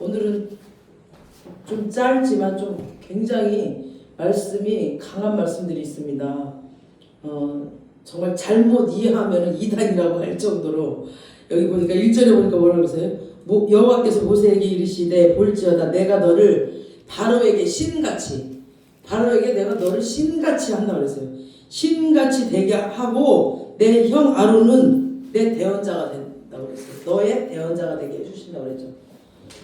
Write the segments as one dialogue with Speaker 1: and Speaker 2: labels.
Speaker 1: 오늘은 좀 짧지만 좀 굉장히 말씀이 강한 말씀들이 있습니다. 정말 잘못 이해하면 이단이라고 할 정도로 여기 보니까 1절에 보니까 뭐라고 그러세요? 여호와께서 모세에게 이르시되 볼지어다 내가 너를 바로에게 신같이 바로에게 내가 너를 신같이 한다고 그랬어요. 신같이 되게 하고 내 형 아론은 내 대언자가 된다고 그랬어요. 너의 대언자가 되게 해주신다고 그랬죠.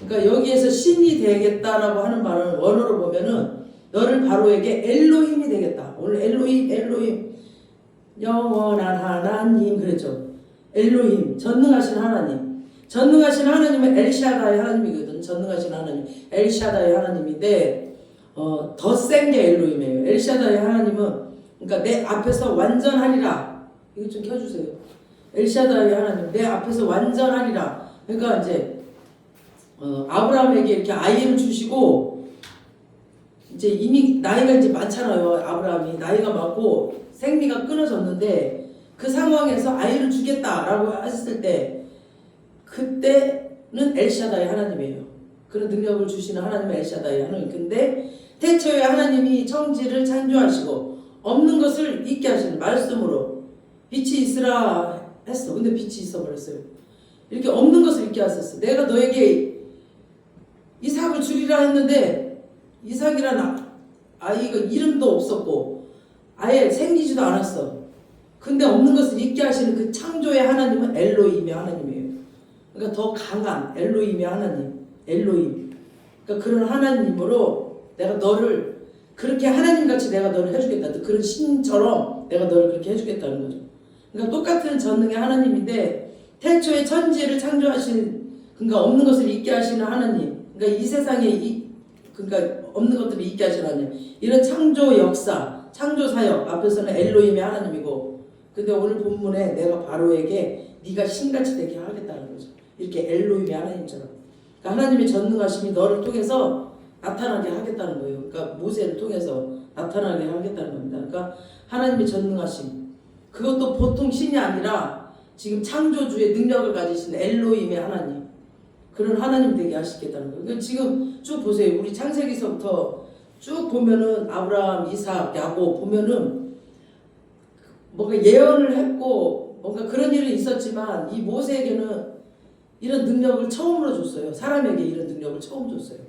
Speaker 1: 그러니까 여기에서 신이 되겠다라고 하는 말은 원어로 보면은 너를 바로에게 엘로힘이 되겠다. 오늘 엘로힘 영원한 하나님 그랬죠. 엘로힘 전능하신 하나님. 전능하신 하나님은 엘샤다의 하나님이거든. 전능하신 하나님 엘샤다의 하나님인데 더 센 게 엘로힘이에요. 엘샤다의 하나님은 그러니까 내 앞에서 완전하리라. 이거 좀 켜주세요. 엘샤다의 하나님 내 앞에서 완전하리라. 그러니까 이제 아브라함에게 이렇게 아이를 주시고 이제 이미 나이가 이제 많잖아요. 아브라함이 나이가 많고 생리가 끊어졌는데 그 상황에서 아이를 주겠다라고 했을 때 그때는 엘샤다의 하나님이에요. 그런 능력을 주시는 하나님은 엘샤다의 하나님. 근데 태초에 하나님이 청지를 창조하시고 없는 것을 있게 하시는 말씀으로 빛이 있으라 했어. 근데 빛이 있어 버렸어요. 이렇게 없는 것을 있게 하셨어. 내가 너에게 이삭을 주리라 했는데 이삭이라는 아이가 이름도 없었고 아예 생기지도 않았어. 근데 없는 것을 있게 하시는 그 창조의 하나님은 엘로힘의 하나님이에요. 그러니까 더 강한 엘로힘의 하나님, 엘로힘. 그러니까 그런 하나님으로 내가 너를 그렇게 하나님같이 내가 너를 해주겠다. 그런 신처럼 내가 너를 그렇게 해주겠다는 거죠. 그러니까 똑같은 전능의 하나님인데 태초에 천지를 창조하신 그러니까 없는 것을 있게 하시는 하나님. 그러니까 이 세상에 그러니까 없는 것들을 있게 하시는 하나님. 이런 창조 역사, 창조 사역 앞에서는 엘로힘의 하나님이고, 근데 오늘 본문에 내가 바로에게 네가 신같이 되게 하겠다는 거죠. 이렇게 엘로힘의 하나님처럼. 그러니까 하나님의 전능하심이 너를 통해서 나타나게 하겠다는 거예요. 그러니까 모세를 통해서 나타나게 하겠다는 겁니다. 그러니까 하나님의 전능하심. 그것도 보통 신이 아니라 지금 창조주의 능력을 가지신 엘로힘의 하나님. 그런 하나님 되게 하시겠다는 거예요. 그러니까 지금 쭉 보세요. 우리 창세기서부터 쭉 보면은 아브라함, 이삭, 야곱 보면은 뭔가 예언을 했고 뭔가 그런 일은 있었지만 이 모세에게는 이런 능력을 처음으로 줬어요. 사람에게 이런 능력을 처음 줬어요.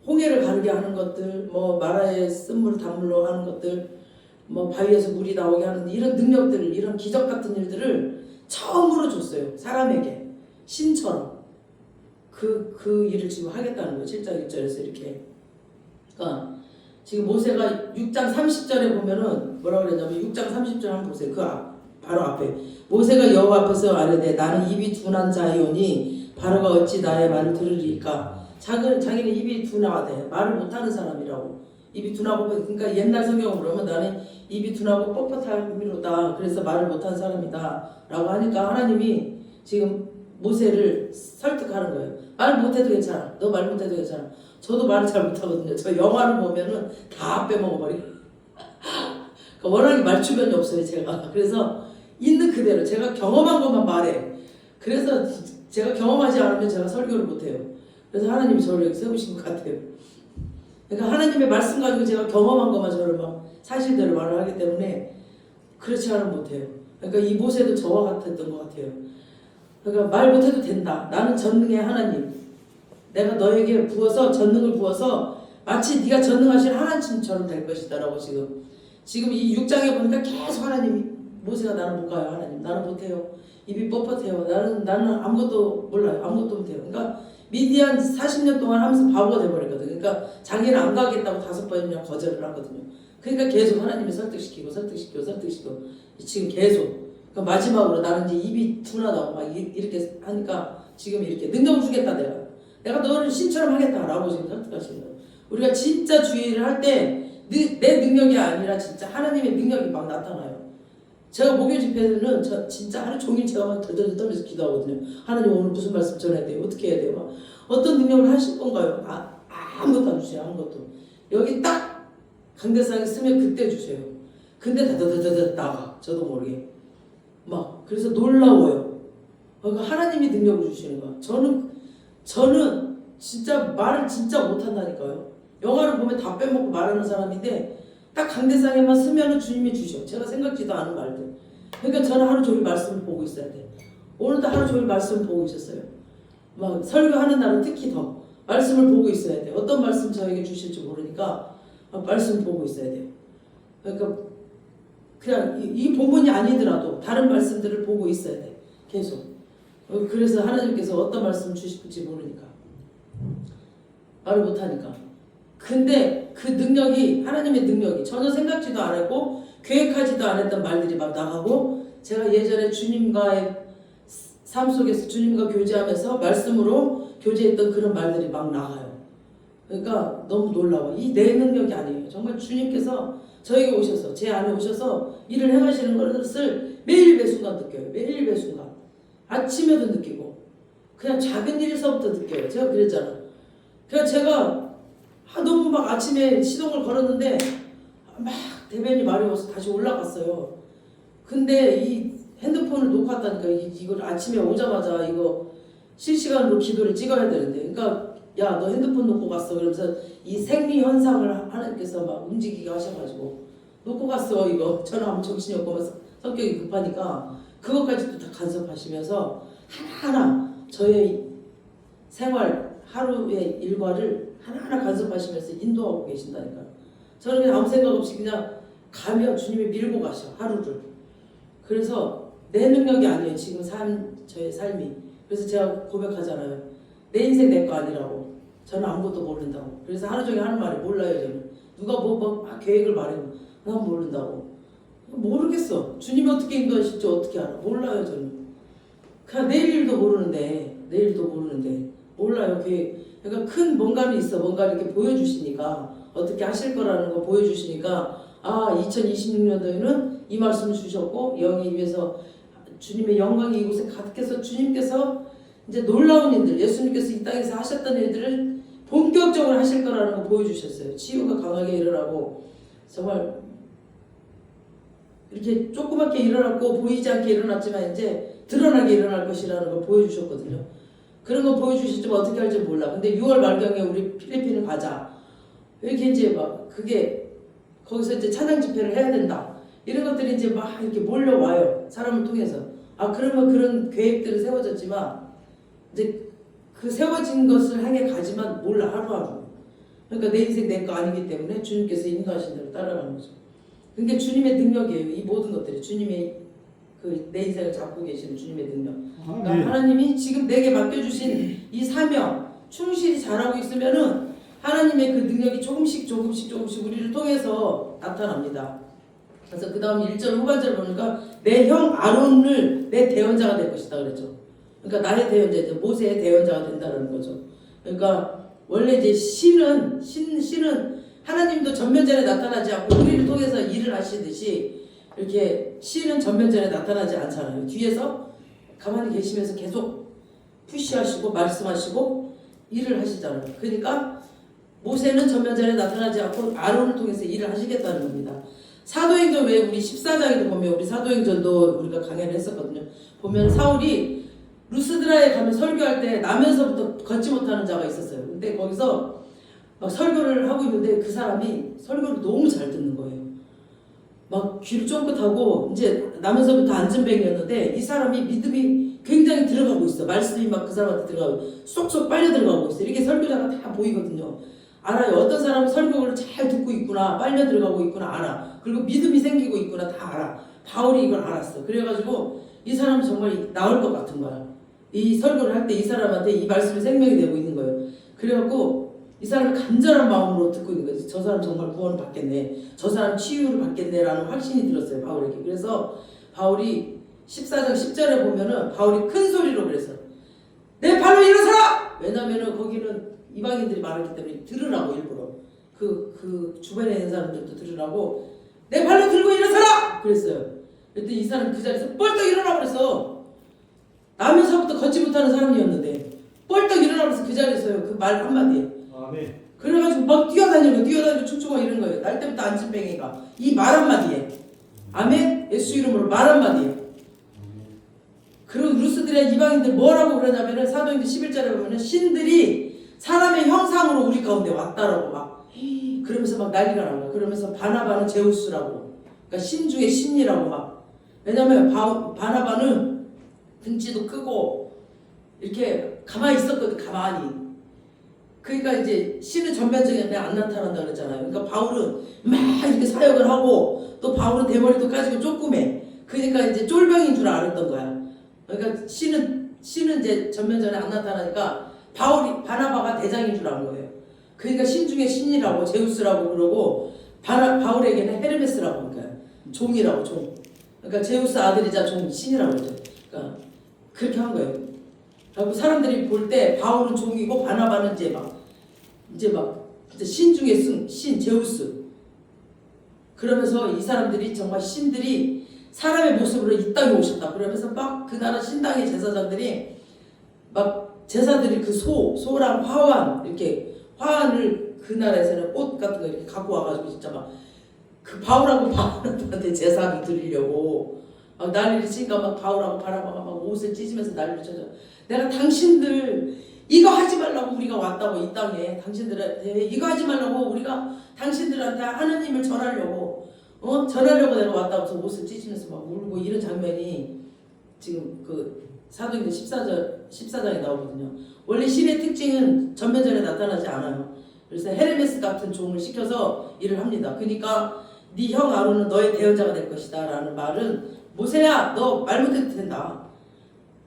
Speaker 1: 홍해를 가르게 하는 것들, 뭐 마라에 쓴물 단물로 하는 것들, 뭐 바위에서 물이 나오게 하는 이런 능력들을, 이런 기적 같은 일들을 처음으로 줬어요. 사람에게 신처럼 그 일을 지금 하겠다는 거예요. 7장 1절에서 이렇게. 그러니까 지금 모세가 6장 30절에 보면은 뭐라고 그랬냐면 6장 30절 한번 보세요. 바로 앞에 모세가 여호와 앞에서 아뢰되 나는 입이 둔한 자이오니 바로가 어찌 나의 말을 들으리까. 자기는 입이 둔하대. 말을 못하는 사람이라고. 입이 둔하고 그러니까 옛날 성경을 보면 나는 입이 둔하고 뻣뻣함이로다. 그래서 말을 못하는 사람이다 라고 하니까 하나님이 지금 모세를 설득하는 거예요. 말 못해도 괜찮아. 너 말 못해도 괜찮아. 저도 말을 잘 못하거든요. 저 영화를 보면은 다 빼먹어버리고. 그러니까 워낙에 말주변이 없어요, 제가. 그래서 있는 그대로 제가 경험한 것만 말해. 그래서 제가 경험하지 않으면 제가 설교를 못해요. 그래서 하나님이 저를 여기 세우신 것 같아요. 그러니까 하나님의 말씀 가지고 제가 경험한 것만 저를 막 사실대로 말을 하기 때문에 그렇지 않으면 못해요. 그러니까 이 모세도 저와 같았던 것 같아요. 그러니까 말 못해도 된다. 나는 전능의 하나님. 내가 너에게 부어서 전능을 부어서 마치 네가 전능하신 하나님처럼 될 것이다 라고 지금 이 6장에 보니까 계속 하나님이 모세가 나는 못 가요. 하나님 나는 못해요. 입이 뻣뻣해요. 나는 아무것도 몰라요. 아무것도 못해요. 그러니까 미디안 40년 동안 하면서 바보가 돼버렸거든. 그러니까 자기는 안 가겠다고 5번이나 거절을 하거든요. 그러니까 계속 하나님이 설득시키고 지금 계속 그러니까 마지막으로 나는 이제 입이 둔하다고 막 이렇게 하니까 지금 이렇게 능력을 주겠다 내가 너를 신처럼 하겠다라고 지금 설득하시는 거예요. 우리가 진짜 주의를 할 때 내 능력이 아니라 진짜 하나님의 능력이 막 나타나요. 제가 목요 집회는 저 진짜 하루 종일 제가 막 덜덜 떨면서 기도하거든요. 하나님 오늘 무슨 말씀 전해야 돼요? 어떻게 해야 돼요? 막 어떤 능력을 하실 건가요? 아무것도 안 주세요. 아무것도. 여기 딱 강대상에 쓰면 그때 주세요. 근데 다다다다다 나가. 저도 모르게. 막 그래서 놀라워요. 그러니까 하나님이 능력을 주시는 거야. 저는 진짜 말을 진짜 못한다니까요. 영화를 보면 다 빼먹고 말하는 사람인데 딱 강대상에만 쓰면은 주님이 주셔. 제가 생각지도 않은 말들. 그러니까 저는 하루 종일 말씀을 보고 있어야 돼. 오늘도 하루 종일 말씀을 보고 있었어요. 막 설교하는 날은 특히 더 말씀을 보고 있어야 돼. 어떤 말씀 저에게 주실지 모르니까 말씀을 보고 있어야 돼요. 그러니까 그냥 이 본문이 아니더라도 다른 말씀들을 보고 있어야 돼. 계속. 그래서 하나님께서 어떤 말씀 주실지 모르니까 말을 못하니까. 근데 그 능력이 하나님의 능력이 전혀 생각지도 않았고 계획하지도 않았던 말들이 막 나가고 제가 예전에 주님과의 삶 속에서 주님과 교제하면서 말씀으로 교제했던 그런 말들이 막 나가요. 그러니까 너무 놀라워. 이 내 능력이 아니에요. 정말 주님께서 저에게 오셔서 제 안에 오셔서 일을 행하시는 것을 매일 매 순간 느껴요. 매일 매 순간. 아침에도 느끼고 그냥 작은 일에서부터 느껴요. 제가 그랬잖아. 그러니까 제가 너무 막 아침에 시동을 걸었는데 막 대변이 마려워서 다시 올라갔어요. 근데 이 핸드폰을 놓고 왔다니까 이걸 아침에 오자마자 이거 실시간으로 기도를 찍어야 되는데 그러니까 야 너 핸드폰 놓고 갔어. 그러면서 이 생리 현상을 하나님께서 막 움직이게 하셔가지고 놓고 갔어. 이거 저는 아무 정신이 없고 성격이 급하니까 그것까지도 다 간섭하시면서 하나하나 저의 생활 하루의 일과를 하나하나 간섭하시면서 인도하고 계신다니까요. 저는 그냥 아무 생각 없이 그냥 가면 주님이 밀고 가셔 하루를. 그래서 내 능력이 아니에요. 지금 저의 삶이. 그래서 제가 고백하잖아요. 내 인생 내 거 아니라고. 저는 아무것도 모른다고. 그래서 하루 종일 하는 말이 몰라요. 저는. 누가 막 계획을 말해요. 난 모른다고. 모르겠어. 주님이 어떻게 인도하실지 어떻게 알아. 몰라요. 저는. 그냥 내일도 모르는데 몰라요. 그러니까 큰 뭔가는 있어. 뭔가 이렇게 보여주시니까 어떻게 하실 거라는 거 보여주시니까 2026년도에는 이 말씀을 주셨고 영의 입에서 주님의 영광이 이곳에 가득해서 주님께서 이제 놀라운 일들 예수님께서 이 땅에서 하셨던 일들을 본격적으로 하실 거라는 거 보여주셨어요. 치유가 강하게 일어나고 정말 이렇게 조그맣게 일어났고 보이지 않게 일어났지만 이제 드러나게 일어날 것이라는 걸 보여주셨거든요. 그런 거 보여주시지만 어떻게 할지 몰라. 근데 6월 말경에 우리 필리핀을 가자. 이렇게 이제 막 그게 거기서 이제 찬양 집회를 해야 된다. 이런 것들이 이제 막 이렇게 몰려와요. 사람을 통해서. 그러면 그런 계획들은 세워졌지만 이제 그 세워진 것을 향해 가지만 몰라 하루하루. 그러니까 내 인생 내 거 아니기 때문에 주님께서 인도하신 대로 따라가는 거죠. 그게 주님의 능력이에요. 이 모든 것들이 주님의 내 인생을 잡고 계시는 주님의 능력. 그러니까
Speaker 2: 네.
Speaker 1: 하나님이 지금 내게 맡겨주신 이 사명 충실히 잘하고 있으면은 하나님의 그 능력이 조금씩 우리를 통해서 나타납니다. 그래서 그 다음 1절 후반절 보니까 내 형 아론을 내 대언자가 될 것이다 그랬죠. 그러니까 나의 대언자, 이제 모세의 대언자가 된다는 거죠. 그러니까 원래 이제 신은 하나님도 전면전에 나타나지 않고 우리를 통해서 일을 하시듯이 이렇게 신은 전면전에 나타나지 않잖아요. 뒤에서 가만히 계시면서 계속 푸시하시고 말씀하시고 일을 하시잖아요. 그러니까 모세는 전면전에 나타나지 않고 아론을 통해서 일을 하시겠다는 겁니다. 사도행전 왜 우리 14장에도 보면 우리 사도행전도 우리가 강연을 했었거든요. 보면 사울이 루스드라에 가면 설교할 때 나면서부터 걷지 못하는 자가 있었어요. 근데 거기서 막 설교를 하고 있는데 그 사람이 설교를 너무 잘 듣는 거예요. 막 귀를 쫑긋하고 이제 나면서부터 안전뱅이였는데 이 사람이 믿음이 굉장히 들어가고 있어. 말씀이 막 그 사람한테 들어가고 쏙쏙 빨려 들어가고 있어. 이렇게 설교자가 다 보이거든요. 알아요. 어떤 사람은 설교를 잘 듣고 있구나, 빨려 들어가고 있구나 알아. 그리고 믿음이 생기고 있구나 다 알아. 바울이 이걸 알았어. 그래가지고 이 사람은 정말 나을 것 같은 거야. 이 설교를 할 때 이 사람한테 이 말씀이 생명이 되고 있는 거예요. 그래갖고 이 사람이 간절한 마음으로 듣고 있는 거지. 저 사람 정말 구원을 받겠네. 저 사람 치유를 받겠네라는 확신이 들었어요. 바울에게. 그래서 바울이 14장 10절에 보면은 바울이 큰 소리로 그랬어. 내 발로 일어서라! 왜냐면은 거기는 이방인들이 많았기 때문에 들으라고 일부러. 그 주변에 있는 사람들도 들으라고 내 발로 들고 일어서라! 그랬어요. 그랬더니 이 사람이 그 자리에서 뻘떡 일어나고 그랬어. 나면서부터 걷지 못하는 사람이었는데 뻘떡 일어나면서 그 자리에서요. 그 말 한마디에.
Speaker 2: 아멘.
Speaker 1: 그래가지고 막 뛰어다니고 춤추고 이런 거예요. 날 때부터 안진뱅이가 이 말 한마디에. 아멘. 예수 이름으로 말 한마디에. 그리고 루스들의 이방인들 뭐라고 그러냐면은 사도행전 11절에 보면은 신들이 가운데 왔다라고 막 그러면서 막 난리가 난 거야. 그러면서 바나바는 제우스라고, 그러니까 신 중에 신이라고 막. 왜냐면 바나바는 등치도 크고 이렇게 가만히 있었거든, 가만히. 그러니까 이제 신은 전면적인 안 나타난다 그랬잖아요. 그러니까 바울은 막 이렇게 사역을 하고, 또 바울은 대머리도 까지고 쪼그매. 그러니까 이제 쫄병인 줄 알았던 거야. 그러니까 신은 이제 전면전에 안 나타나니까 바나바가 대장인 줄 안 거예요. 그러니까 신 중에 신이라고, 제우스라고 그러고, 바울에게는 헤르메스라고, 그러니까 종이라고, 종. 그러니까 제우스 아들이자 종, 신이라고 그러죠. 그러니까 그렇게 한 거예요. 그리고 사람들이 볼 때 바울은 종이고 바나바는 이제 막 신 중에 신, 제우스. 그러면서 이 사람들이 정말 신들이 사람의 모습으로 이 땅에 오셨다. 그러면서 막 그 나라 신당의 제사장들이 막 제사들이 그 소랑 화환, 이렇게 화환을 그 나라에서는 꽃 같은 거 이렇게 갖고 와가지고 진짜 막 그 바울하고 바나바한테 제사를 드리려고 막 난리를 치니까 막 바울하고 바나바가 막 옷을 찢으면서 난리를 쳐줘. 내가 당신들 이거 하지 말라고 우리가 왔다고, 이 땅에 당신들한테 이거 하지 말라고 우리가 당신들한테 하느님을 전하려고 전하려고 내가 왔다고 해서 옷을 찢으면서 막 울고, 이런 장면이 지금 그 사도행전 14장에 나오거든요. 원래 신의 특징은 전면전에 나타나지 않아요. 그래서 헤르메스 같은 종을 시켜서 일을 합니다. 그러니까 네 형 아론은 너의 대언자가 될 것이다 라는 말은, 모세야 너 말 못해도 된다.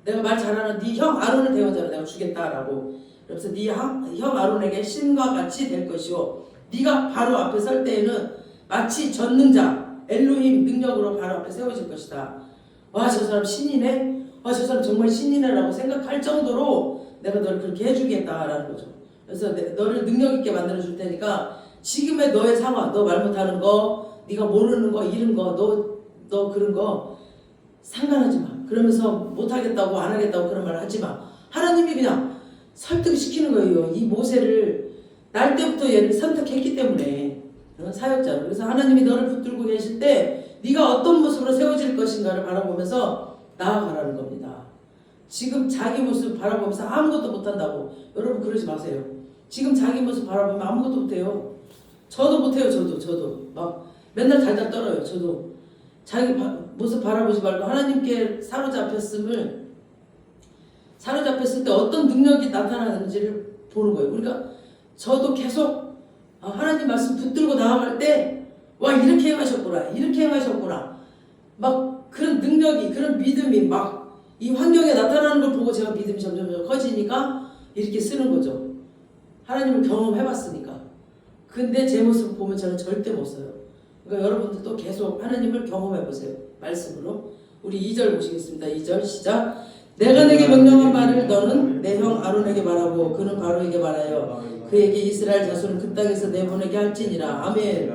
Speaker 1: 내가 말 잘하는 네 형 아론을 대언자로 내가 주겠다라고. 그래서 네 형 아론에게 신과 같이 될 것이요, 네가 바로 앞에 설 때에는 마치 전능자 엘로힘 능력으로 바로 앞에 세워질 것이다. 와, 저 사람 신이네, 와, 저 사람 정말 신이네 라고 생각할 정도로 내가 너를 그렇게 해주겠다라는 거죠. 그래서 너를 능력 있게 만들어 줄 테니까 지금의 너의 상황, 너 말 못하는 거, 네가 모르는 거, 잃은 거, 너 그런 거 상관하지 마. 그러면서 못하겠다고 안 하겠다고 그런 말 하지 마. 하나님이 그냥 설득시키는 거예요. 이 모세를 날 때부터 얘를 선택했기 때문에, 사역자로. 그래서 하나님이 너를 붙들고 계실 때 네가 어떤 모습으로 세워질 것인가를 바라보면서 나아가라는 겁니다. 지금 자기 모습 바라보면서 아무것도 못한다고 여러분 그러지 마세요. 지금 자기 모습 바라보면 아무것도 못해요. 저도 못해요. 저도 막 맨날 달달 떨어요. 저도 자기 모습 바라보지 말고 하나님께 사로잡혔을 때 어떤 능력이 나타나는지를 보는 거예요. 우리가 저도 계속 하나님 말씀 붙들고 나아갈 때, 와, 이렇게 행하셨구나 막 그런 능력이, 그런 믿음이 막 이 환경에 나타나는 걸 보고 제가 믿음이 점점 커지니까 이렇게 쓰는 거죠. 하나님을 경험해봤으니까. 근데 제 모습 보면 저는 절대 못 써요. 그러니까 여러분들도 계속 하나님을 경험해보세요. 말씀으로. 우리 2절 보시겠습니다. 2절 시작. 내가 내게 명령한 말을 너는 내 형 아론에게 말하고 그는 바로에게 말하여 그에게 이스라엘 자손을 그 땅에서 내보내게 할지니라. 아멘.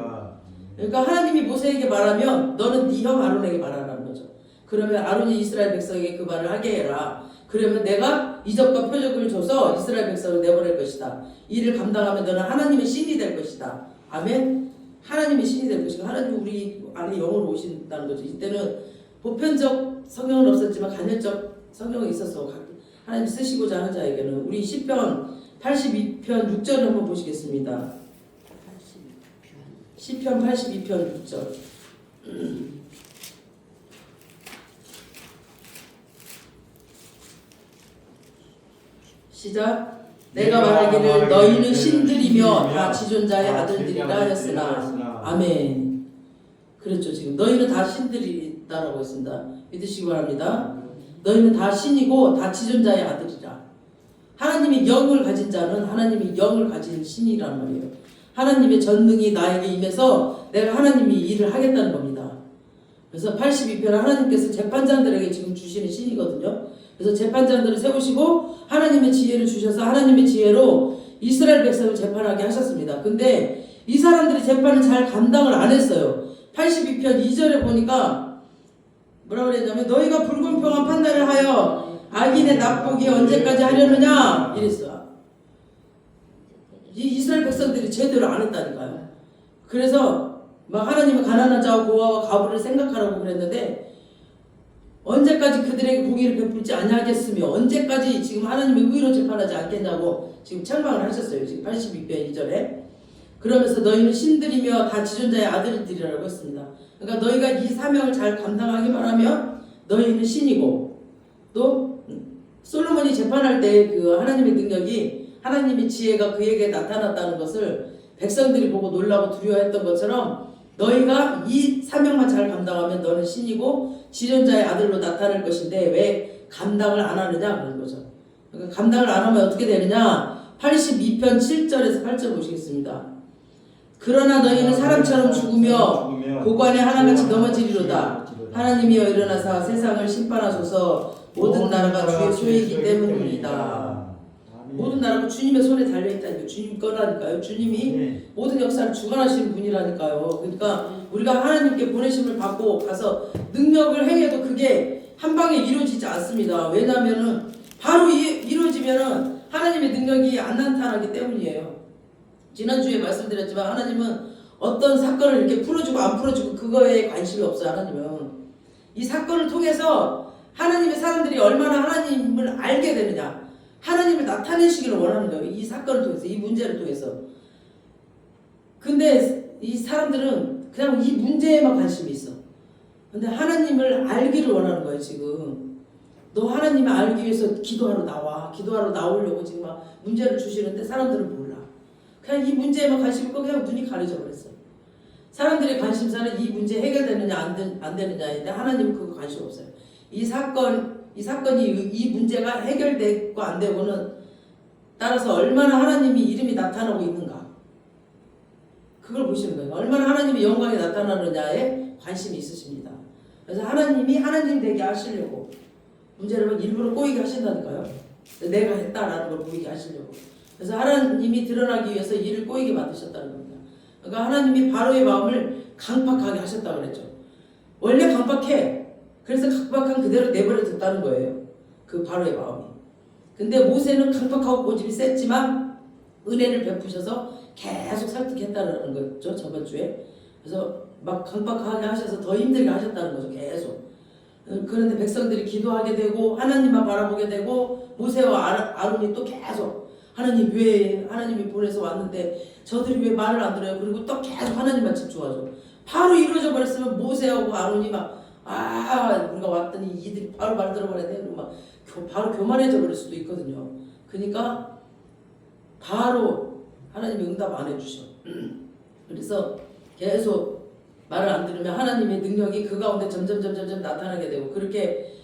Speaker 1: 그러니까 하나님이 모세에게 말하면 너는 네 형 아론에게 말하라는 거죠. 그러면 아론이 이스라엘 백성에게 그 말을 하게 해라. 그러면 내가 이적과 표적을 줘서 이스라엘 백성을 내보낼 것이다. 이를 감당하면 너는 하나님의 신이 될 것이다. 아멘. 하나님의 신이 될 것이고, 하나님이 우리 안에 영으로 오신다는 거죠. 이때는 보편적 성경은 없었지만 간헐적 성경이 있어서 하나님 쓰시고자 하는 자에게는. 우리 시편 82편 6절을 한번 보시겠습니다. 시편 82편 6절. 시작. 내가 말하기를 너희는 신들이며 다 지존자의 아들들이라 하였으나. 아멘. 그렇죠. 지금 너희는 다 신들이다라고 했습니다. 믿으시기 바랍니다. 너희는 다 신이고 다 지존자의 아들이라. 하나님이 영을 가진 자는 하나님이 영을 가진 신이란 말이에요. 하나님의 전능이 나에게 임해서 내가 하나님이 일을 하겠다는 겁니다. 그래서 82편은 하나님께서 재판장들에게 지금 주시는 신이거든요. 그래서 재판장들을 세우시고 하나님의 지혜를 주셔서 하나님의 지혜로 이스라엘 백성을 재판하게 하셨습니다. 근데 이 사람들이 재판을 잘 감당을 안 했어요. 82편 2절에 보니까 뭐라고 그랬냐면 너희가 불공평한 판단을 하여 악인의 납복이 언제까지 하려느냐 이랬어요. 이 이스라엘 백성들이 제대로 안 했다니까요. 그래서 막 하나님은 가난한 자와 고아와 과부를 생각하라고 그랬는데 언제까지 그들에게 공의를 베풀지 아니하겠으며 언제까지 지금 하나님의 의로 재판하지 않겠냐고 지금 책망을 하셨어요. 지금 82편 2절에. 그러면서 너희는 신들이며 다 지존자의 아들들이라고 했습니다. 그러니까 너희가 이 사명을 잘 감당하기만 하면 너희는 신이고, 또 솔로몬이 재판할 때 그 하나님의 능력이, 하나님의 지혜가 그에게 나타났다는 것을 백성들이 보고 놀라고 두려워했던 것처럼 너희가 이 사명만 잘 감당하면 너는 신이고 지존자의 아들로 나타날 것인데 왜 감당을 안 하느냐 그런 거죠. 그러니까 감당을 안 하면 어떻게 되느냐. 82편 7절에서 8절 보시겠습니다. 그러나 너희는 사람처럼 죽으며 고관에 하나같이 넘어지리로다. 하나님이여 일어나사 세상을 심판하소서. 모든 나라가 주의 소유이기 때문입니다. 모든 나라가 주님의 손에 달려있다니까요. 주님 거라니까요. 주님이 모든 역사를 주관하시는 분이라니까요. 그러니까 우리가 하나님께 보내심을 받고 가서 능력을 행해도 그게 한 방에 이루어지지 않습니다. 왜냐하면 바로 이루어지면 하나님의 능력이 안 나타나기 때문이에요. 지난주에 말씀드렸지만 하나님은 어떤 사건을 이렇게 풀어주고 안 풀어주고 그거에 관심이 없어요. 하나님은 이 사건을 통해서 하나님의 사람들이 얼마나 하나님을 알게 되느냐, 하나님을 나타내시기를 원하는 거예요. 이 사건을 통해서, 이 문제를 통해서. 근데 이 사람들은 그냥 이 문제에만 관심이 있어. 근데 하나님을 알기를 원하는 거예요. 지금 너 하나님을 알기 위해서 기도하러 나와. 기도하러 나오려고 지금 막 문제를 주시는데 사람들은 몰라. 그냥 이 문제에만 관심 있고 그냥 눈이 가려져 버렸어. 사람들의 관심사는 이 문제 해결되느냐 안 되느냐인데 하나님은 그거 관심 없어요. 이 사건이 이 문제가 해결되고 안 되고는 따라서 얼마나 하나님이 이름이 나타나고 있는가, 그걸 보시는 거예요. 얼마나 하나님의 영광이 나타나느냐에 관심이 있으십니다. 그래서 하나님이 하나님 되게 하시려고 문제를 막 일부러 꼬이게 하신다니까요. 내가 했다라는 걸 보이게 하시려고. 그래서 하나님이 드러나기 위해서 일을 꼬이게 만드셨다는 겁니다. 그러니까 하나님이 바로의 마음을 강팍하게 하셨다고 그랬죠. 원래 강팍해. 그래서 강팍한 그대로 내버려 뒀다는 거예요. 그 바로의 마음이. 근데 모세는 강팍하고 고집이 셌지만 은혜를 베푸셔서 계속 설득했다는 거죠. 저번 주에. 그래서 막 강팍하게 하셔서 더 힘들게 하셨다는 거죠. 계속. 그런데 백성들이 기도하게 되고 하나님만 바라보게 되고 모세와 아론이 또 계속 하나님 왜 하나님이 보내서 왔는데 저들이 왜 말을 안 들어요. 그리고 또 계속 하나님만 집중하죠. 바로 이루어져 버렸으면 모세하고 아론이 막 우리가 왔더니 이들이 바로 말 들어버려야 돼. 그리고 막 바로 교만해져 버릴 수도 있거든요. 그러니까 바로 하나님이 응답 안 해주셔. 그래서 계속 말을 안 들으면 하나님의 능력이 그 가운데 점점 나타나게 되고, 그렇게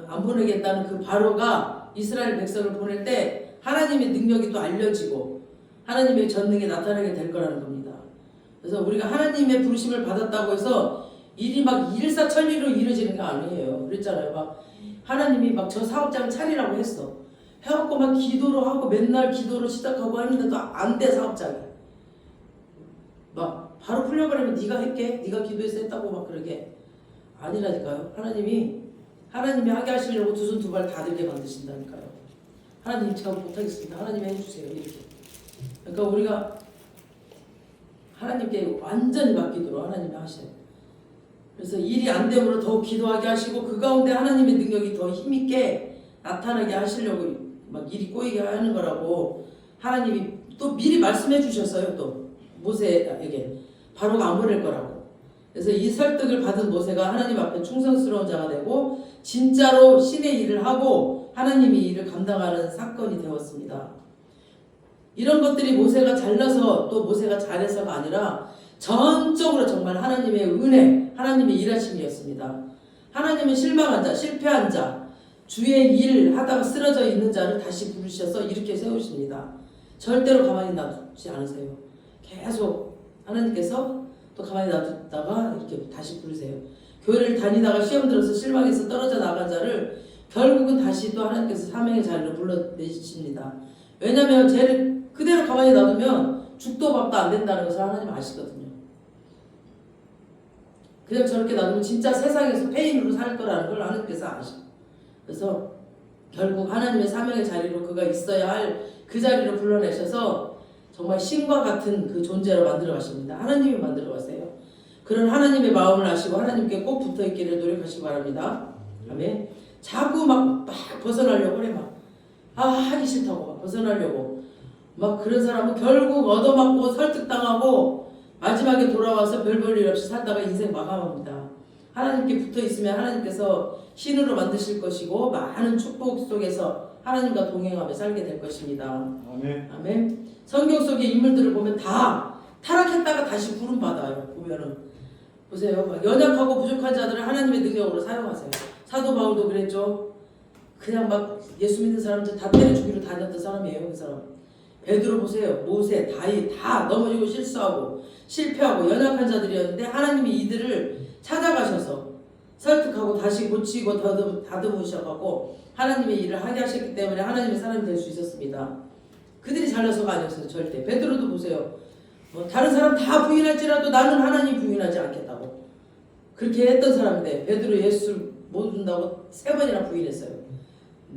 Speaker 1: 안 보내겠다는 그 바로가 이스라엘 백성을 보낼 때 하나님의 능력이 또 알려지고 하나님의 전능이 나타나게 될 거라는 겁니다. 그래서 우리가 하나님의 부르심을 받았다고 해서 일이 막 일사천리로 이루어지는 게 아니에요. 그랬잖아요. 막 하나님이 막 저 사업장을 차리라고 했어. 해갖고 막 기도로 하고 맨날 기도로 시작하고 하는데도 안 돼. 사업장이 막 바로 풀려버리면 네가 할게, 네가 기도해서 했다고 막 그러게 아니라니까요. 하나님이 하게 하시려고 두 손 두 발 다 들게 만드신다니까요. 하나님 제가 못하겠습니다. 하나님이 해주세요. 이렇게. 그러니까 우리가 하나님께 완전히 맡기도록 하나님이 하셔요. 그래서 일이 안 되므로 더욱 기도하게 하시고 그 가운데 하나님의 능력이 더 힘있게 나타나게 하시려고 막 일이 꼬이게 하는 거라고 하나님이 또 미리 말씀해 주셨어요. 또 모세에게 바로가 안 보낼 거라고. 그래서 이 설득을 받은 모세가 하나님 앞에 충성스러운 자가 되고 진짜로 신의 일을 하고 하나님이 일을 감당하는 사건이 되었습니다. 이런 것들이 모세가 잘나서 또 모세가 잘해서가 아니라 전적으로 정말 하나님의 은혜, 하나님의 일하심이었습니다. 하나님은 실망한 자, 실패한 자, 주의 일 하다가 쓰러져 있는 자를 다시 부르셔서 이렇게 세우십니다. 절대로 가만히 놔두지 않으세요. 계속 하나님께서 또 가만히 놔뒀다가 이렇게 다시 부르세요. 교회를 다니다가 시험 들어서 실망해서 떨어져 나간 자를 결국은 다시 또 하나님께서 사명의 자리로 불러내십니다. 왜냐하면 쟤를 그대로 가만히 놔두면 죽도 밥도 안 된다는 것을 하나님 아시거든요. 그냥 저렇게 놔두면 진짜 세상에서 폐인으로 살 거라는 걸 하나님께서 아셔. 그래서 결국 하나님의 사명의 자리로 그가 있어야 할 그 자리로 불러내셔서 정말 신과 같은 그 존재로 만들어 가십니다. 하나님이 만들어 가세요. 그런 하나님의 마음을 아시고 하나님께 꼭 붙어 있기를 노력하시기 바랍니다. 아멘. 자꾸 막 벗어나려고 그래. 하기 싫다고 막 벗어나려고 막 그런 사람은 결국 얻어맞고 설득당하고 마지막에 돌아와서 별 볼 일 없이 살다가 인생 마감합니다. 하나님께 붙어 있으면 하나님께서 신으로 만드실 것이고 많은 축복 속에서 하나님과 동행하며 살게 될 것입니다.
Speaker 2: 아멘.
Speaker 1: 아멘. 성경 속의 인물들을 보면 다 타락했다가 다시 부름 받아요. 보면은 보세요. 막 연약하고 부족한 자들을 하나님의 능력으로 사용하세요. 사도 바울도 그랬죠. 그냥 막 예수 믿는 사람들 다 때려 죽이러 다녔던 사람이에요. 그 사람. 베드로 보세요. 모세, 다윗 다 넘어지고 실수하고 실패하고 연약한 자들이었는데 하나님이 이들을 찾아가셔서 설득하고 다시 고치고 다듬으셔가고 하나님의 일을 하게 하셨기 때문에 하나님의 사람이 될 수 있었습니다. 그들이 잘나서가 아니었어요. 절대. 베드로도 보세요. 다른 사람 다 부인할지라도 나는 하나님 부인하지 않겠다고 그렇게 했던 사람인데 베드로 예수를 못 준다고 3번이나 부인했어요.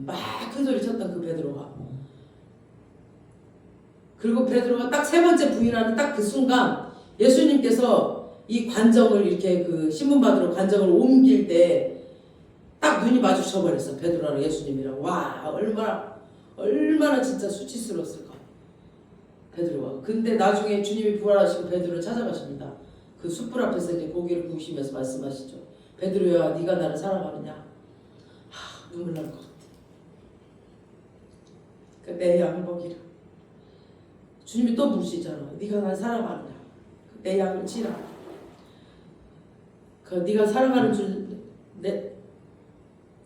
Speaker 1: 막 큰 소리 쳤던 그 베드로가. 그리고 베드로가 딱 3번째 부인하는 딱 그 순간 예수님께서 이 관정을 이렇게 그 신문 받으러 관정을 옮길 때 딱 눈이 마주쳐 버렸어. 베드로랑 예수님이랑. 와, 얼마나 진짜 수치스러웠을까. 베드로가. 근데 나중에 주님이 부활하시고 베드로를 찾아가십니다. 그 숯불 앞에서 이제 고기를 구우시면서 말씀하시죠. 베드로야, 네가 나를 사랑하느냐? 눈물 날 것 같아. 내 양을 먹이라. 주님이 또 물으시잖아. 네가 나를 사랑하느냐? 내 양을 치라. 네가 사랑하는 줄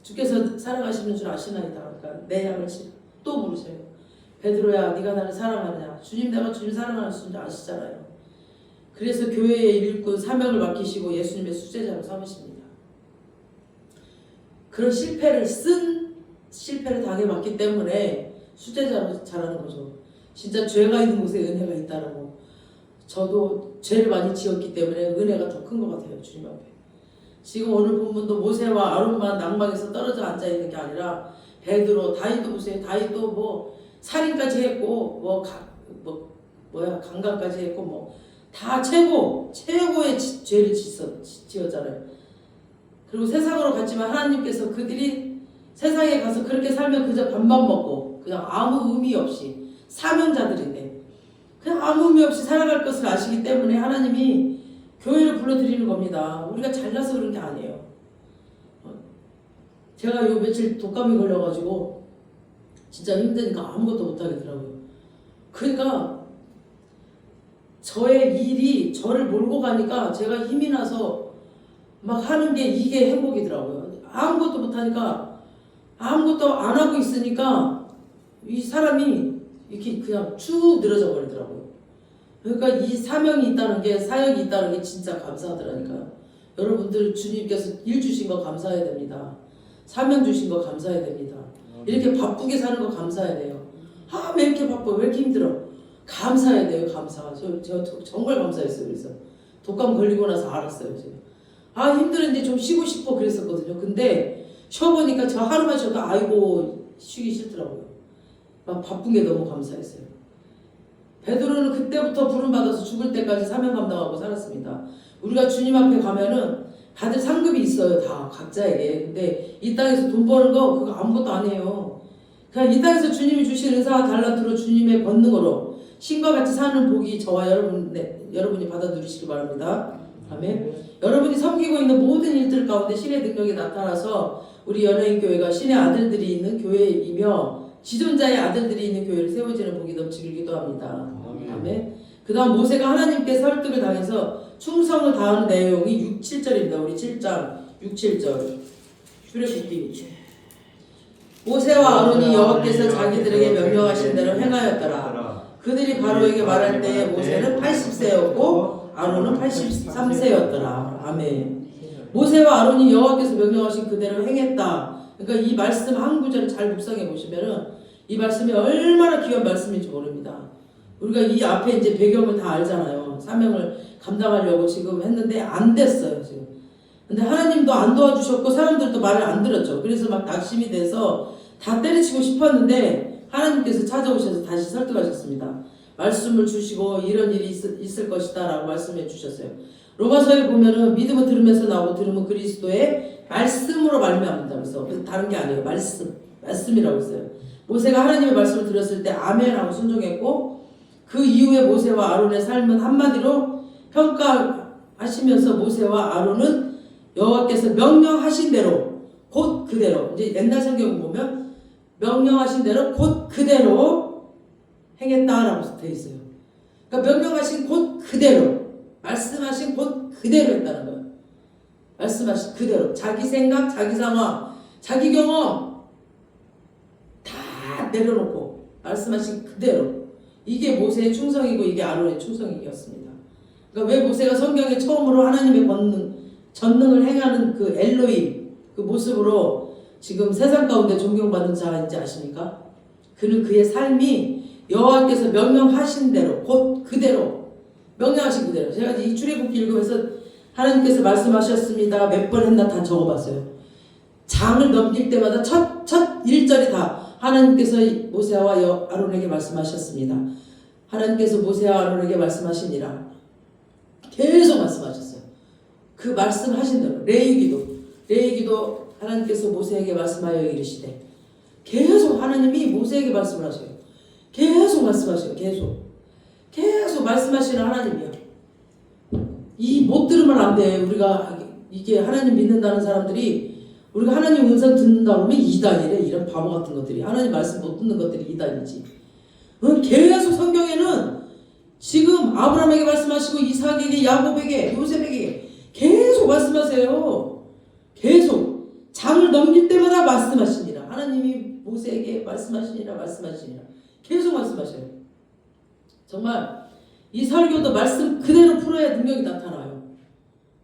Speaker 1: 주께서 사랑하시는 줄 아시나이다. 그러니까 내 양을 치라. 또 물으세요. 베드로야, 네가 나를 사랑하느냐? 내가 주님 사랑하는 줄 아시잖아요. 그래서 교회의 일꾼 사명을 맡기시고 예수님의 수제자로 삼으십니다. 그런 실패를 당해봤기 때문에 수제자로 자라는 거죠. 진짜 죄가 있는 곳에 은혜가 있다는 거. 저도 죄를 많이 지었기 때문에 은혜가 더 큰 것 같아요. 주님 앞에. 지금 오늘 본문도 모세와 아론만 낭막에서 떨어져 앉아있는 게 아니라 베드로, 다윗도 보세요. 다윗도 뭐 살인까지 했고 강간까지 했고 다 최고의 죄를 지었잖아요. 그리고 세상으로 갔지만 하나님께서 그들이 세상에 가서 그렇게 살면 그저 밥만 먹고 그냥 아무 의미 없이 사명자들인데 그냥 아무 의미 없이 살아갈 것을 아시기 때문에 하나님이 교회를 불러드리는 겁니다. 우리가 잘나서 그런 게 아니에요. 제가 요 며칠 독감이 걸려가지고 진짜 힘드니까 아무것도 못하겠더라고요. 그러니까 저의 일이 저를 몰고 가니까 제가 힘이 나서 막 하는 게 이게 행복이더라고요. 아무것도 못하니까 아무것도 안 하고 있으니까 이 사람이 이렇게 그냥 쭉 늘어져 버리더라고요. 그러니까 이 사명이 있다는 게 사역이 있다는 게 진짜 감사하더라니까요. 여러분들 주님께서 일 주신 거 감사해야 됩니다. 사명 주신 거 감사해야 됩니다. 이렇게 바쁘게 사는 거 감사해야 돼요. 왜 이렇게 바빠? 왜 이렇게 힘들어? 감사해야 돼요. 감사. 저 정말 감사했어요. 그래서 독감 걸리고 나서 알았어요. 제가. 힘들었는데 좀 쉬고 싶어 그랬었거든요. 근데 쉬어보니까 저 하루만 쉬어도 아이고 쉬기 싫더라고요. 막 바쁜 게 너무 감사했어요. 베드로는 그때부터 부름받아서 죽을 때까지 사명 감당하고 살았습니다. 우리가 주님 앞에 가면은 다들 상급이 있어요. 다 각자에게. 근데 이 땅에서 돈 버는 거 그거 아무것도 안 해요. 그냥 이 땅에서 주님이 주신 은사와 달란트로 주님의 권능으로 신과 같이 사는 복이 저와 여러분이 받아 누리시기 바랍니다. 아멘. 여러분이 섬기고 있는 모든 일들 가운데 신의 능력이 나타나서 우리 연예인교회가 신의 아들들이 있는 교회이며 지존자의 아들들이 있는 교회를 세워지는 복이 넘치길 기도합니다. 아멘. 그 다음 모세가 하나님께 설득을 당해서 충성을 다하는 내용이 6, 7절입니다. 우리 7장 6, 7절 출애굽기. 모세와 아론이 여호와께서 자기들에게 명령하신 대로 행하였더라. 그들이 바로에게 말할 때에 모세는 80세였고 아론은 83세였더라. 아멘. 모세와 아론이 여호와께서 명령하신 그대로 행했다. 그러니까 이 말씀 한 구절을 잘 묵상해 보시면은 이 말씀이 얼마나 귀한 말씀인지 모릅니다. 우리가 이 앞에 이제 배경을 다 알잖아요. 사명을 감당하려고 지금 했는데 안 됐어요, 지금. 근데 하나님도 안 도와주셨고 사람들도 말을 안 들었죠. 그래서 막 낙심이 돼서 다 때려치고 싶었는데 하나님께서 찾아오셔서 다시 설득하셨습니다. 말씀을 주시고 이런 일이 있을 것이다 라고 말씀해 주셨어요. 로마서에 보면은 믿음은 들으면서 나오고 들으면 그리스도의 말씀으로 말미암는다. 그래서 다른 게 아니에요. 말씀이라고 했어요. 모세가 하나님의 말씀을 들었을 때 아멘하고 순종했고 그 이후에 모세와 아론의 삶은 한마디로 평가하시면서 모세와 아론은 여호와께서 명령하신 대로 곧 그대로 이제 옛날 성경 보면 명령하신 대로 곧 그대로 행했다라고 되어 있어요. 그러니까 명령하신 곧 그대로 말씀하신 곧 그대로 했다는 거예요. 말씀하신 그대로 자기 생각, 자기 상황, 자기 경험 다 내려놓고 말씀하신 그대로 이게 모세의 충성이고 이게 아론의 충성이었습니다. 그러니까 왜 모세가 성경에 처음으로 하나님의 전능을 행하는 그 엘로힘 그 모습으로 지금 세상 가운데 존경받는 자인지 아십니까? 그는 그의 삶이 여호와께서 명령하신 대로 곧 그대로 명령하신 그대로 제가 이 출애굽기 읽으면서 하나님께서 말씀하셨습니다. 몇 번 했나 다 적어봤어요. 장을 넘길 때마다 첫 1절이 다 하나님께서 모세와 아론에게 말씀하셨습니다. 하나님께서 모세와 아론에게 말씀하시니라. 계속 말씀하셨어요. 그 말씀하신 대로 레위기도 하나님께서 모세에게 말씀하여 이르시되 계속 하나님이 모세에게 말씀을 하셔요. 계속 말씀하셔요. 계속 말씀하시는 하나님이야. 이 못 들으면 안 돼. 우리가 이게 하나님 믿는다는 사람들이 우리가 하나님 음성 듣는다 그러면 이단이래. 이런 바보 같은 것들이 하나님 말씀 못 듣는 것들이 이단이지. 계속 성경에는 지금 아브라함에게 말씀하시고 이삭에게 야곱에게 요셉에게 계속 말씀하세요. 계속 장을 넘길 때마다 말씀하시니라. 하나님이 모세에게 말씀하시니라. 계속 말씀하셔요. 정말 이 설교도 말씀 그대로 풀어야 능력이 나타나요.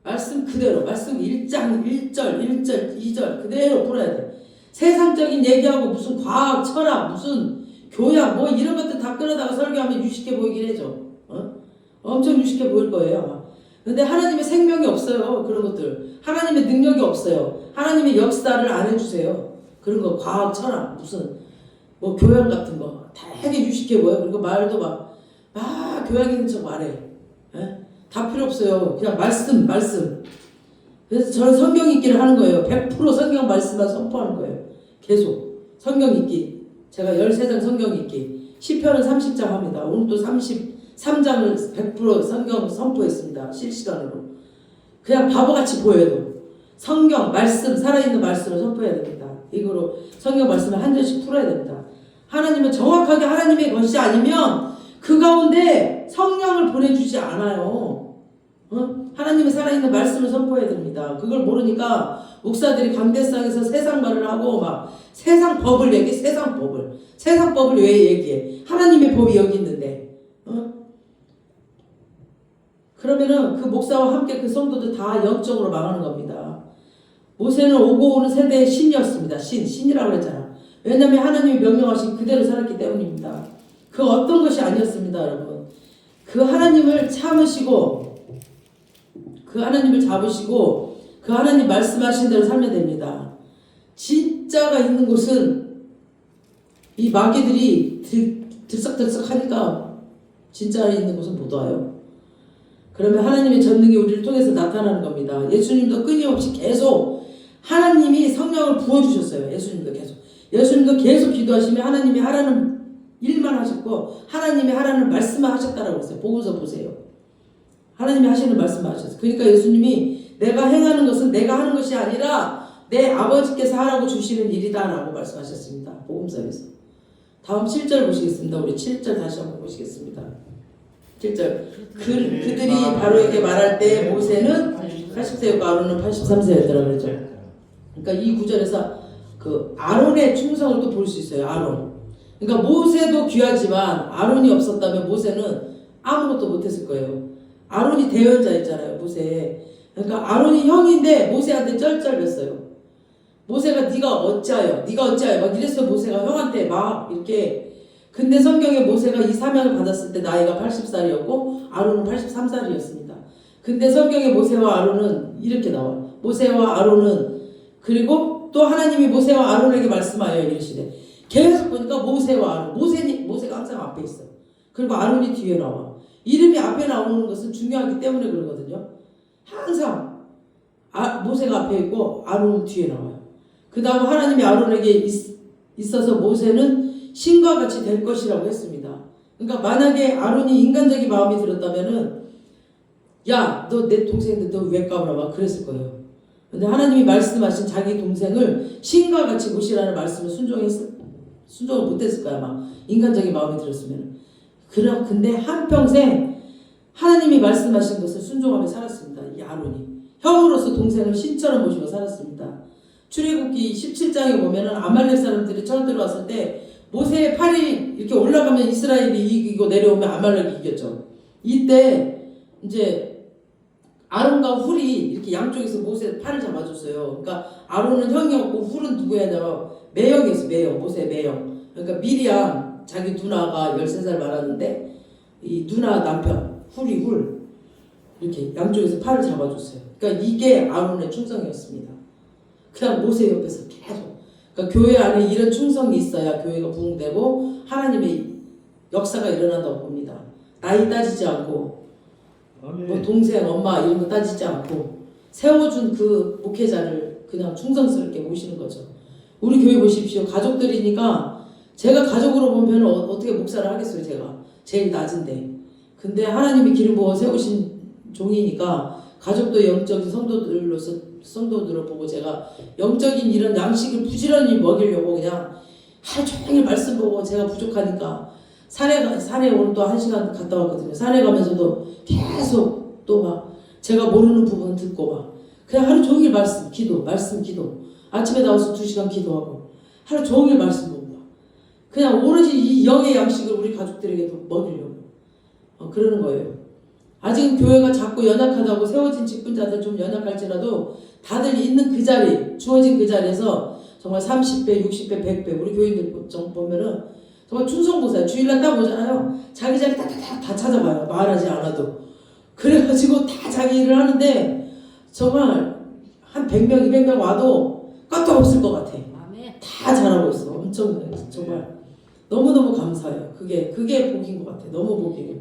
Speaker 1: 말씀 그대로 말씀 1장 1절 2절 그대로 풀어야 돼. 세상적인 얘기하고 무슨 과학 철학 무슨 교양 뭐 이런 것들 다 끌어다가 설교하면 유식해 보이긴 해죠. 엄청 유식해 보일 거예요 아마. 근데 하나님의 생명이 없어요. 그런 것들 하나님의 능력이 없어요. 하나님의 역사를 안 해주세요. 그런 거 과학 철학 무슨 뭐 교양 같은 거 되게 유식해 보여. 그리고 말도 막 교양 있는 척 말해. 다 필요 없어요. 그냥 말씀. 그래서 저는 성경 읽기를 하는 거예요. 100% 성경 말씀만 선포하는 거예요. 계속 성경 읽기. 제가 13장 성경 읽기. 시편은 30장 합니다. 오늘 또 33장을 100% 성경 선포했습니다. 실시간으로. 그냥 바보같이 보여도 성경 말씀 살아있는 말씀을 선포해야 됩니다. 이거로 성경 말씀을 한 절씩 풀어야 됩니다. 하나님은 정확하게 하나님의 것이 아니면 그 가운데 성령을 보내주지 않아요. 하나님의 살아있는 말씀을 선포해야 됩니다. 그걸 모르니까 목사들이 강대상에서 세상 말을 하고 막 세상 법을 얘기해. 세상 법을 왜 얘기해? 하나님의 법이 여기 있는데 그러면은 그 목사와 함께 그 성도들 다 영적으로 망하는 겁니다. 모세는 오고 오는 세대의 신이었습니다. 신이라고 했잖아. 왜냐하면 하나님이 명령하신 그대로 살았기 때문입니다. 그 어떤 것이 아니었습니다, 여러분. 그 하나님을 참으시고 그 하나님을 잡으시고 그 하나님 말씀하신 대로 살면 됩니다. 진짜가 있는 곳은 이 마귀들이 들썩들썩 하니까 진짜 있는 곳은 못 와요. 그러면 하나님의 전능이 우리를 통해서 나타나는 겁니다. 예수님도 끊임없이 계속 하나님이 성령을 부어주셨어요. 예수님도 계속 기도하시면 하나님이 하라는 일만 하셨고 하나님이 하라는 말씀만 하셨다라고 했어요. 보고서 보세요. 하나님이 하시는 말씀만 하셨어요. 그러니까 예수님이 내가 행하는 것은 내가 하는 것이 아니라 내 아버지께서 하라고 주시는 일이다라고 말씀하셨습니다. 복음서에서. 다음 7절 보시겠습니다. 우리 7절 다시 한번 보시겠습니다. 7절 그들이 바로에게 말할 때 모세는 80세였고 아론은 83세였더라 그랬죠. 그러니까 이 구절에서 그 아론의 충성을 또 볼 수 있어요. 아론. 그러니까 모세도 귀하지만 아론이 없었다면 모세는 아무것도 못했을 거예요. 아론이 대언자였잖아요. 모세. 그러니까 아론이 형인데 모세한테 쩔쩔맸어요. 모세가 네가 어찌하여 막 이랬어. 모세가 형한테 막 이렇게. 근데 성경에 모세가 이 사명을 받았을 때 나이가 80살이었고 아론은 83살이었습니다. 근데 성경에 모세와 아론은 이렇게 나와. 모세와 아론은 그리고 또 하나님이 모세와 아론에게 말씀하여 이르시되 계속 보니까 모세와 아론 모세가 항상 앞에 있어. 그리고 아론이 뒤에 나와. 이름이 앞에 나오는 것은 중요하기 때문에 그러거든요. 항상 모세가 앞에 있고 아론은 뒤에 나와요. 그 다음 하나님이 아론에게 있어서 모세는 신과 같이 될 것이라고 했습니다. 그러니까 만약에 아론이 인간적인 마음이 들었다면은 야, 너 내 동생인데 너 왜 까불어? 막 그랬을 거예요. 근데 하나님이 말씀하신 자기 동생을 신과 같이 모시라는 말씀을 순종을 못했을 거야. 아마 인간적인 마음이 들었으면. 근데 한평생 하나님이 말씀하신 것을 순종하며 살았습니다. 이 아론이. 형으로서 동생을 신처럼 모시고 살았습니다. 출애굽기 17장에 보면은 아말렉 사람들이 처음 들어왔을 때 모세의 팔이 이렇게 올라가면 이스라엘이 이기고 내려오면 아말렉이 이겼죠. 이때 이제 아론과 훌이 이렇게 양쪽에서 모세의 팔을 잡아줬어요. 그러니까 아론은 형이었고 훌은 누구였냐면 매형이었어요. 매형, 모세의 매형. 그러니까 미리암 자기 누나가 13살 많았는데 이 누나 남편 훌이 훌 이렇게 양쪽에서 팔을 잡아줬어요. 그러니까 이게 아론의 충성이었습니다. 그냥 모세 옆에서 계속. 그러니까 교회 안에 이런 충성이 있어야 교회가 부흥되고 하나님의 역사가 일어난다고 봅니다. 나이 따지지 않고 뭐 동생, 엄마 이런 거 따지지 않고 세워준 그 목회자를 그냥 충성스럽게 모시는 거죠. 우리 교회 보십시오. 가족들이니까 제가 가족으로 보면 어떻게 목사를 하겠어요. 제가 제일 낮은데. 근데 하나님이 기름 부어 세우신 종이니까 가족도 영적인 성도들을 보고 제가 영적인 이런 양식을 부지런히 먹이려고 그냥 하루 종일 말씀 보고 제가 부족하니까 산에 오늘 또 1시간 갔다 왔거든요. 산에 가면서도 계속 또 막 제가 모르는 부분 듣고 막 그냥 하루 종일 말씀 기도 아침에 나와서 2시간 기도하고 하루 종일 말씀 보고 막 그냥 오로지 이 영의 양식을 우리 가족들에게 먹이려고 그러는 거예요. 아직은 교회가 자꾸 연약하다고 세워진 직분자들 좀 연약할지라도 다들 있는 그 자리, 주어진 그 자리에서 정말 30배, 60배, 100배 우리 교인들 보면은 정말 충성보사예요. 주일날 딱 오잖아요. 자기 자리 다 찾아가요. 말하지 않아도. 그래가지고 다 자기 일을 하는데 정말 한 100명, 200명 와도 깜짝 없을 것 같아. 다 잘하고 있어. 엄청 정말 너무너무 감사해요. 그게 복인 것 같아. 너무 복이에요.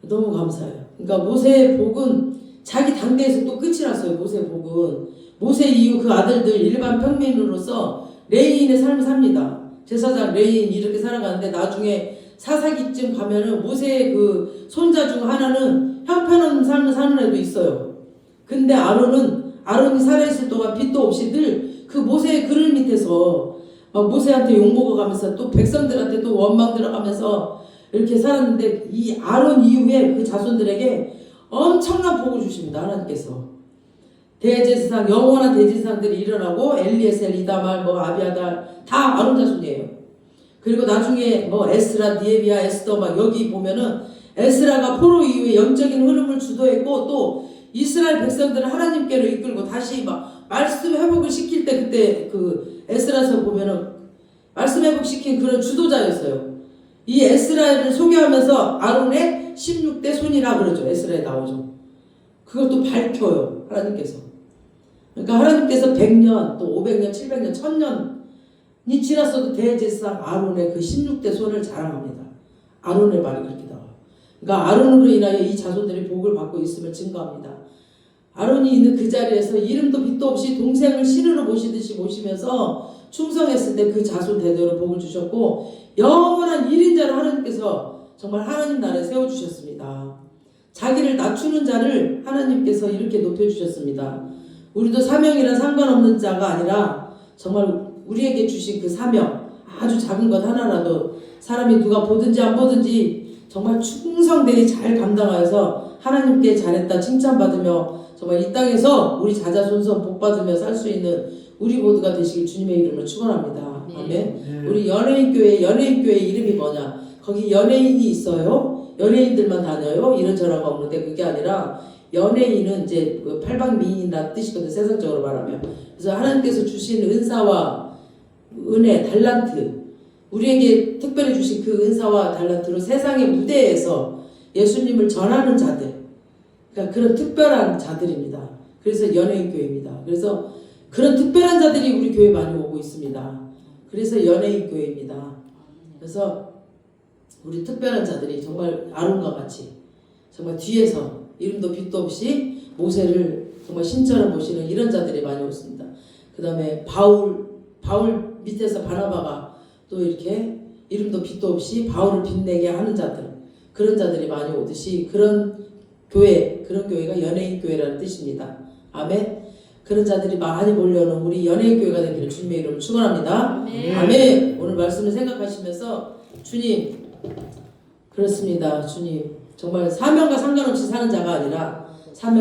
Speaker 1: 너무 감사해요. 그러니까 모세의 복은 자기 당대에서 또 끝이 났어요. 모세의 복은 모세 이후 그 아들들 일반 평민으로서 레위인의 삶을 삽니다. 제사장 레위인 이렇게 살아가는데 나중에 사사기쯤 가면은 모세의 그 손자 중 하나는 형편없는 삶을 사는 애도 있어요. 근데 아론이 살아있을 동안 빚도 없이 늘 그 모세의 그늘 밑에서 막 모세한테 욕먹어가면서 또 백성들한테 또 원망 들어가면서 이렇게 살았는데 이 아론 이후에 그 자손들에게 엄청난 복을 주십니다. 하나님께서 대제사장 영원한 대제사장들이 일어나고 엘리에셀, 이다말, 아비아달 다 아론 자손이에요. 그리고 나중에 에스라, 니에미야, 에스더 막 여기 보면은 에스라가 포로 이후에 영적인 흐름을 주도했고 또 이스라엘 백성들을 하나님께로 이끌고 다시 막 말씀 회복을 시킬 때 그때 그 에스라서 보면은 말씀 회복시킨 그런 주도자였어요. 이 에스라를 소개하면서 아론의 16대 손이라 그러죠. 에스라에 나오죠. 그걸 또 밝혀요. 하나님께서. 그러니까 하나님께서 100년, 또 500년, 700년, 1000년이 지났어도 대제사장 아론의 그 16대 손을 자랑합니다. 아론의 말이 그렇게 나와요. 그러니까 아론으로 인하여 이 자손들이 복을 받고 있음을 증거합니다. 아론이 있는 그 자리에서 이름도 빚도 없이 동생을 신으로 모시듯이 모시면서 충성했을 때 그 자손 대대로 복을 주셨고 영원한 1인자를 하나님께서 정말 하나님 나라에 세워주셨습니다. 자기를 낮추는 자를 하나님께서 이렇게 높여주셨습니다. 우리도 사명이란 상관없는 자가 아니라 정말 우리에게 주신 그 사명 아주 작은 것 하나라도 사람이 누가 보든지 안 보든지 정말 충성되게 잘 감당하여서 하나님께 잘했다 칭찬받으며 정말 이 땅에서 우리 자자손손 복받으며 살 수 있는 우리 모두가 되시길 주님의 이름으로 축원합니다. 아멘. 우리 연예인교회 이름이 뭐냐? 거기 연예인이 있어요? 연예인들만 다녀요? 이런저런가 없는데 그게 아니라 연예인은 이제 그 팔방미인이라는 뜻이거든요. 세상적으로 말하면. 그래서 하나님께서 주신 은사와 은혜, 달란트 우리에게 특별히 주신 그 은사와 달란트로 세상의 무대에서 예수님을 전하는 자들 그러니까 그런 특별한 자들입니다. 그래서 연예인교회입니다. 그래서 그런 특별한 자들이 우리 교회 많이 오고 있습니다. 그래서 연예인교회입니다. 그래서 우리 특별한 자들이 정말 아론과 같이 정말 뒤에서 이름도 빚도 없이 모세를 정말 신처럼 모시는 이런 자들이 많이 오습니다. 그 다음에 바울 밑에서 바나바가 또 이렇게 이름도 빛도 없이 바울을 빛내게 하는 자들, 그런 자들이 많이 오듯이 그런 교회, 그런 교회가 연예인 교회라는 뜻입니다. 아멘. 그런 자들이 많이 몰려오는 우리 연예인 교회가 되기를 주님의 이름으로 축원합니다. 아멘. 오늘 말씀을 생각하시면서 주님, 그렇습니다. 주님, 정말 사명과 상관없이 사는 자가 아니라 사명